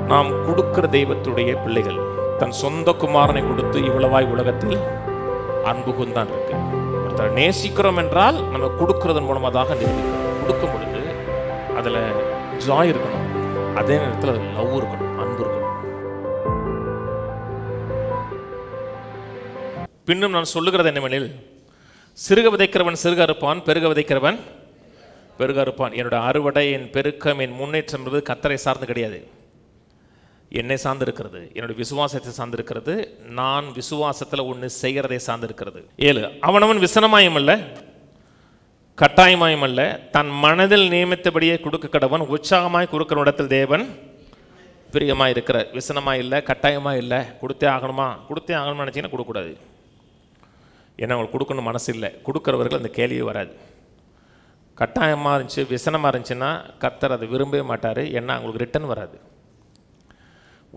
நாம் கொடுக்கிற தெய்வத்துடைய பிள்ளைகள். தன் சொந்த குமாரனை கொடுத்து இவ்வளவாய் உலகத்தில் அன்பு கொண்டான் இருக்கு. ஒருத்தர் நேசிக்கிறோம் என்றால் நம்ம கொடுக்கறதன் மூலமாக நிரூபிக்கிறோம். கொடுக்கும் பொழுது அதுல ஜாய் இருக்கணும், அதே நேரத்தில் அது லவ் இருக்கணும், அன்பு இருக்கணும். பின்னும் நான் சொல்லுகிறது என்னவெனில், சிறுக விதைக்கிறவன் சிறுக அறுப்பான், பெருக விதைக்கிறவன் பெருக அறுப்பான். என்னோட அறுவடை, என் பெருக்கம், என் முன்னேற்றம் என்பது கர்த்தரை சார்ந்து கிடையாது, என்னை சார்ந்து இருக்கிறது, என்னுடைய விசுவாசத்தை சார்ந்து இருக்கிறது. நான் விசுவாசத்தில் ஒன்று செய்கிறதை சார்ந்து இருக்கிறது. 7, அவனவன் விசனமாயும் அல்ல கட்டாயமாயும் அல்ல, தன் மனதில் நியமித்தபடியே கொடுக்க கடவன். உற்சாகமாய் கொடுக்கிற இடத்தில் தேவன் பிரியமாய் இருக்கிறார். விசனமாய் இல்லை, கட்டாயமாக இல்லை, கொடுத்தே ஆகணுமா நினச்சிங்கன்னா கொடுக்கக்கூடாது. ஏன்னா அவங்களுக்கு கொடுக்கணும் மனசு இல்லை. கொடுக்குறவர்கள் அந்த கேள்வியே வராது. கட்டாயமாக இருந்துச்சு, விசனமாக இருந்துச்சுன்னா கர்த்தர் அதை விரும்பவே மாட்டார். ஏன்னா அவங்களுக்கு ரிட்டன் வராது.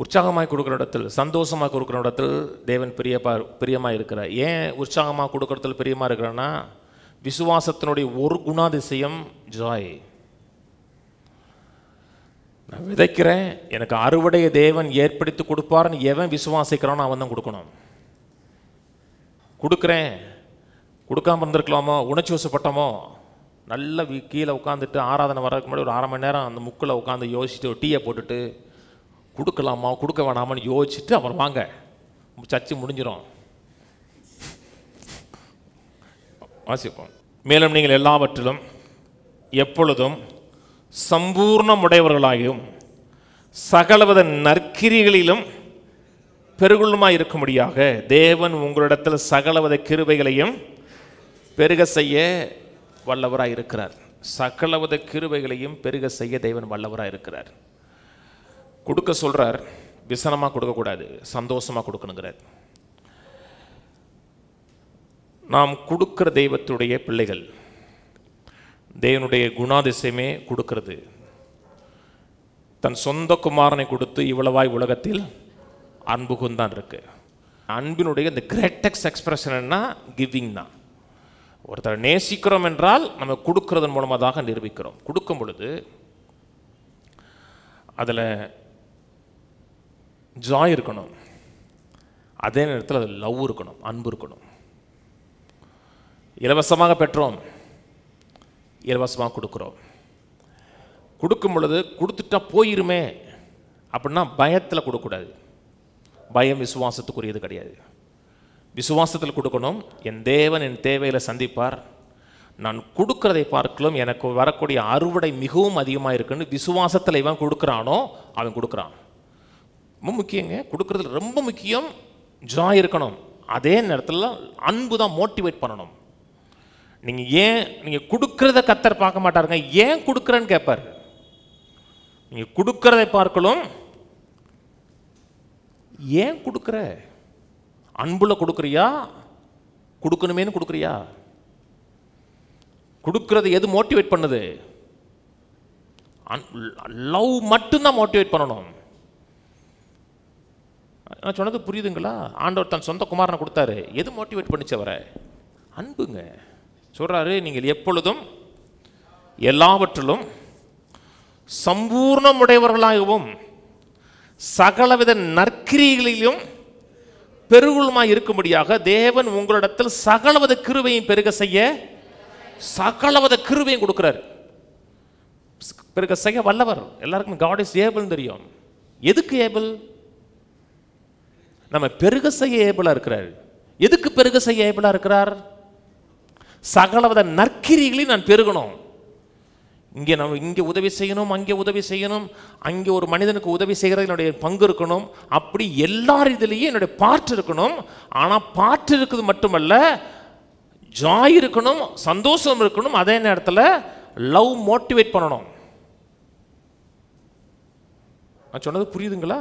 உற்சாகமாக கொடுக்குற இடத்தில், சந்தோஷமாக கொடுக்குற இடத்தில் தேவன் பிரியமாக இருக்கிறார். ஏன் உற்சாகமாக கொடுக்குறதுல பிரியமாக இருக்கிறான்னா, விசுவாசத்தினுடைய ஒரு குணாதிசயம் ஜாய். நான் விதைக்கிறேன், எனக்கு அறுவடையை தேவன் ஏற்படுத்தி கொடுப்பாருன்னு எவன் விசுவாசிக்கிறானோ அவன் தான் கொடுக்கணும். கொடுக்குறேன், கொடுக்காம இருந்திருக்கலாமோ, உணர்ச்சி வசப்பட்டோமோ, நல்ல கீழே உட்காந்துட்டு ஆராதனை வர்றதுக்கு முன்னாடி ஒரு 1/2 மணி நேரம் அந்த முக்கில் உட்காந்து யோசிச்சுட்டு ஒரு டீயை போட்டுட்டு கொடுக்கலாமா கொடுக்க வேணாமான்னு யோசிச்சுட்டு அப்புறம் வாங்க, சர்ச்சை முடிஞ்சிடும். வாசிப்போம். மேலும் நீங்கள் எல்லாவற்றிலும் எப்பொழுதும் சம்பூர்ணமுடையவர்களாயும் சகலவித நற்கிரிகளிலும் பெருகுள்ளமாய் இருக்கும்படியாக தேவன் உங்களிடத்தில் சகலவித கிருபைகளையும் பெருக செய்ய வல்லவராய் இருக்கிறார். சகலவித கிருபைகளையும் பெருக செய்ய தேவன் வல்லவராய் இருக்கிறார். கொடுக்க சொல்றார், விசனமாக கொடுக்கக்கூடாது, சந்தோஷமாக கொடுக்கணுங்கிறார். நாம் கொடுக்கிற தெய்வத்துடைய பிள்ளைகள். தேவனுடைய குணாதிசயமே கொடுக்கிறது. தன் சொந்த குமாரனை கொடுத்து இவ்வளவாய் உலகத்தில் அன்பு கொண்டான் இருக்கு. அன்பினுடைய இந்த கிரேட்டஸ்ட் எக்ஸ்பிரஷன் என்ன? கிவிங் தான். ஒருத்தர் நேசிக்கிறோம் என்றால் நம்ம கொடுக்கறதன் மூலமாக நிரூபிக்கிறோம். கொடுக்கும் பொழுது அதில் ஜாய் இருக்கணும், அதே நேரத்தில் அதில் லவ் இருக்கணும், அன்பு இருக்கணும். இலவசமாக பெற்றோம், இலவசமாக கொடுக்குறோம். கொடுக்கும் பொழுது கொடுத்துட்டா போயிருமே அப்படின்னா பயத்தில் கொடுக்கக்கூடாது. பயம் விசுவாசத்துக்குரியது கிடையாது. விசுவாசத்தில் கொடுக்கணும். என் தேவன் என் தேவையில் சந்திப்பார், நான் கொடுக்கறதை பார்க்கலும் எனக்கு வரக்கூடிய அறுவடை மிகவும் அதிகமாக இருக்குன்னு விசுவாசத்தில் இவன் கொடுக்குறானோ அவன் கொடுக்குறான். ரொம்ப முக்கியங்க, கொடுக்கறதுல ரொம்ப முக்கியம் ஜாய் இருக்கணும். அதே நேரத்தில் அன்பு தான் மோட்டிவேட் பண்ணணும். நீங்கள் கொடுக்கறத கர்த்தர் பார்க்க மாட்டாருங்க, ஏன் கொடுக்குறேன்னு கேட்பார். நீங்கள் கொடுக்கறதை பார்க்கலும் ஏன் கொடுக்குற, அன்புல கொடுக்குறியா, கொடுக்கணுமேனு கொடுக்குறியா? கொடுக்கறது எது மோட்டிவேட் பண்ணுது? லவ் மட்டும்தான் மோட்டிவேட் பண்ணணும். நான் சொன்னது புரியுதுங்களா? ஆண்டவர் தன் சொந்த குமாரனை கொடுத்தாரு, எது மோட்டிவேட் பண்ணிச்சு அவரை? அன்புங்க. சொல்றாரு, நீங்கள் எப்பொழுதும் எல்லாவற்றிலும் சம்பூர்ணமுடையவர்களாகவும் சகலவித நற்கிரிகளிலும் பெருகுள்ளமாய் இருக்கும்படியாக தேவன் உங்களிடத்தில் சகலவித கிருபையும் பெருக செய்ய சகலவித கிருபையும் கொடுக்கிறார். பெருக செய்ய வல்லவர். எல்லாருக்கும் காட் இஸ் ஏபிள் தெரியும். எதுக்கு ஏபிள்? நம்ம பெருக செய்ய ஏபிளா இருக்கிறார். எதுக்கு பெருக செய்ய ஏபிளா இருக்கிறார்? சகலவித நற்கிரிகளையும் நான் பெருகணும். இங்கே உதவி செய்யணும், அங்கே உதவி செய்யணும், அங்கே ஒரு மனிதனுக்கு உதவி செய்கிறது என்னுடைய பங்கு இருக்கணும். அப்படி எல்லார் இதுலேயும் என்னுடைய பார்ட் இருக்கணும். ஆனால் பார்ட் இருக்குது மட்டுமல்ல, ஜாய் இருக்கணும், சந்தோஷம் இருக்கணும், அதே நேரத்தில் லவ் மோட்டிவேட் பண்ணணும். நான் சொன்னது புரியுதுங்களா?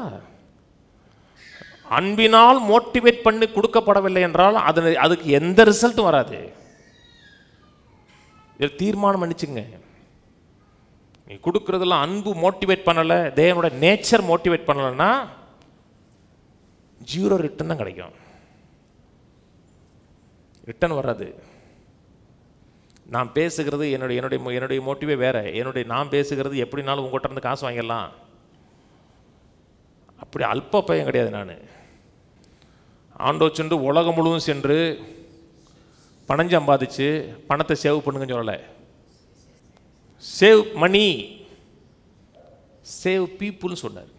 அன்பினால் மோட்டிவேட் பண்ணி கொடுக்கப்படவில்லை என்றால் அதுக்கு எந்த ரிசல்ட்டும் வராது. இதில் தீர்மானம் பண்ணிச்சுங்க. நீ கொடுக்கறதெல்லாம் அன்பு மோட்டிவேட் பண்ணலை, தேவனோட நேச்சர் மோட்டிவேட் பண்ணலைன்னா 0 ரிட்டன் தான் கிடைக்கும். ரிட்டன் வராது. நான் பேசுகிறது என்னுடைய மோட்டிவே வேற. நான் பேசுகிறது எப்படினாலும் உங்கள்கிட்ட இருந்து காசு வாங்கிடலாம். அப்படி அல்ப பையன் கிடையாது நான். ஆண்டவர் சென்று உலகம் முழுவதும் சென்று பணம் சம்பாதிச்சு பணத்தை சேவ் பண்ணுங்கன்னு சொல்லலை. சேவ் மணி, சேவ் பீப்புள்னு சொன்னார்.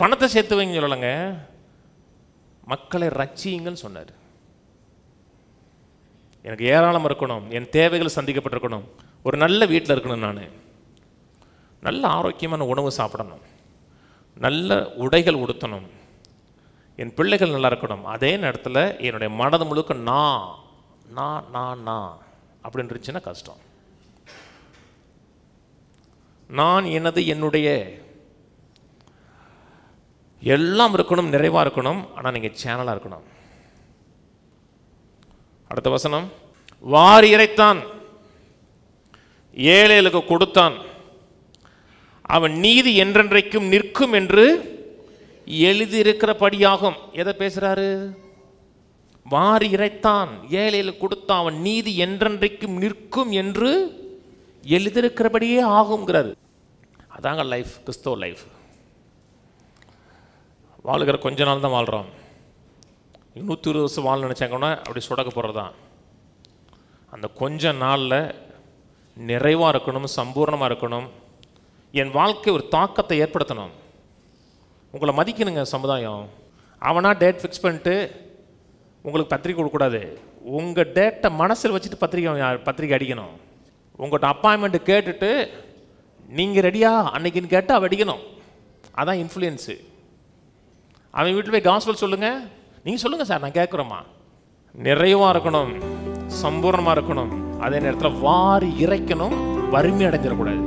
பணத்தை சேர்த்து வைங்க சொல்லலைங்க, மக்களை ரட்சியுங்கன்னு சொன்னார். எனக்கு ஏராளம் இருக்கணும், என் தேவைகள் சந்திக்கப்பட்டிருக்கணும், ஒரு நல்ல வீட்டில் இருக்கணும், நான் நல்ல ஆரோக்கியமான உணவு சாப்பிடணும், நல்ல உடைகள் உடுத்தணும், என் பிள்ளைகள் நல்லா இருக்கணும். அதே நேரத்தில் என்னுடைய மனது முழுக்க நான் அப்படின்னு இருந்துச்சுன்னா கஷ்டம். நான் எனது என்னுடைய எல்லாம் இருக்கணும், நிறைவாக இருக்கணும். ஆனால் நீங்கள் சேனலாக இருக்கணும். அடுத்த வசனம், வாரி இறைத்தான், ஏழைகளுக்கு கொடுத்தான், அவன் நீதி என்றென்றைக்கும் நிற்கும் என்று எழுதியிருக்கிறபடியாகும். எதை பேசுறாரு? வாரி இறைத்தான், ஏழைகளுக்கு கொடுத்தான், அவன் நீதி என்றென்றைக்கும் நிற்கும் என்று எழுதியிருக்கிறபடியே ஆகுங்கிறாரு. அதாங்க லைஃப், கிறிஸ்தவ லைஃப். வாழ்கிற கொஞ்ச நாள் தான் வாழ்கிறோம். 120 வருஷம் வாழ நினச்சாங்கன்னா அப்படி சுடக்க போகிறது தான். அந்த கொஞ்ச நாளில் நிறைவாக இருக்கணும், சம்பூர்ணமாக இருக்கணும். என் வாழ்க்கை ஒரு தாக்கத்தை ஏற்படுத்தணும். உங்களை மதிக்கணுங்க சமுதாயம். அவனா டேட் ஃபிக்ஸ் பண்ணிட்டு உங்களுக்கு பத்திரிக்கை கொடுக்கக்கூடாது. உங்கள் டேட்டை மனசில் வச்சுட்டு பத்திரிக்கை அடிக்கணும். உங்கள்கிட்ட அப்பாயின்மெண்ட்டு கேட்டுட்டு நீங்கள் ரெடியா அன்னைக்குன்னு கேட்டு அவள் அடிக்கணும். அதான் இன்ஃப்ளூயன்ஸு. அவன் வீட்டில் போய் காஸ்பல் சொல்லுங்கள், நீங்கள் சொல்லுங்கள் சார், நான் கேட்குறோம்மா. நிறைவாக இருக்கணும், சம்பூர்ணமாக இருக்கணும். அதே நேரத்தில் வாரி இறைக்கணும், வறுமை அடைஞ்சிடக்கூடாது.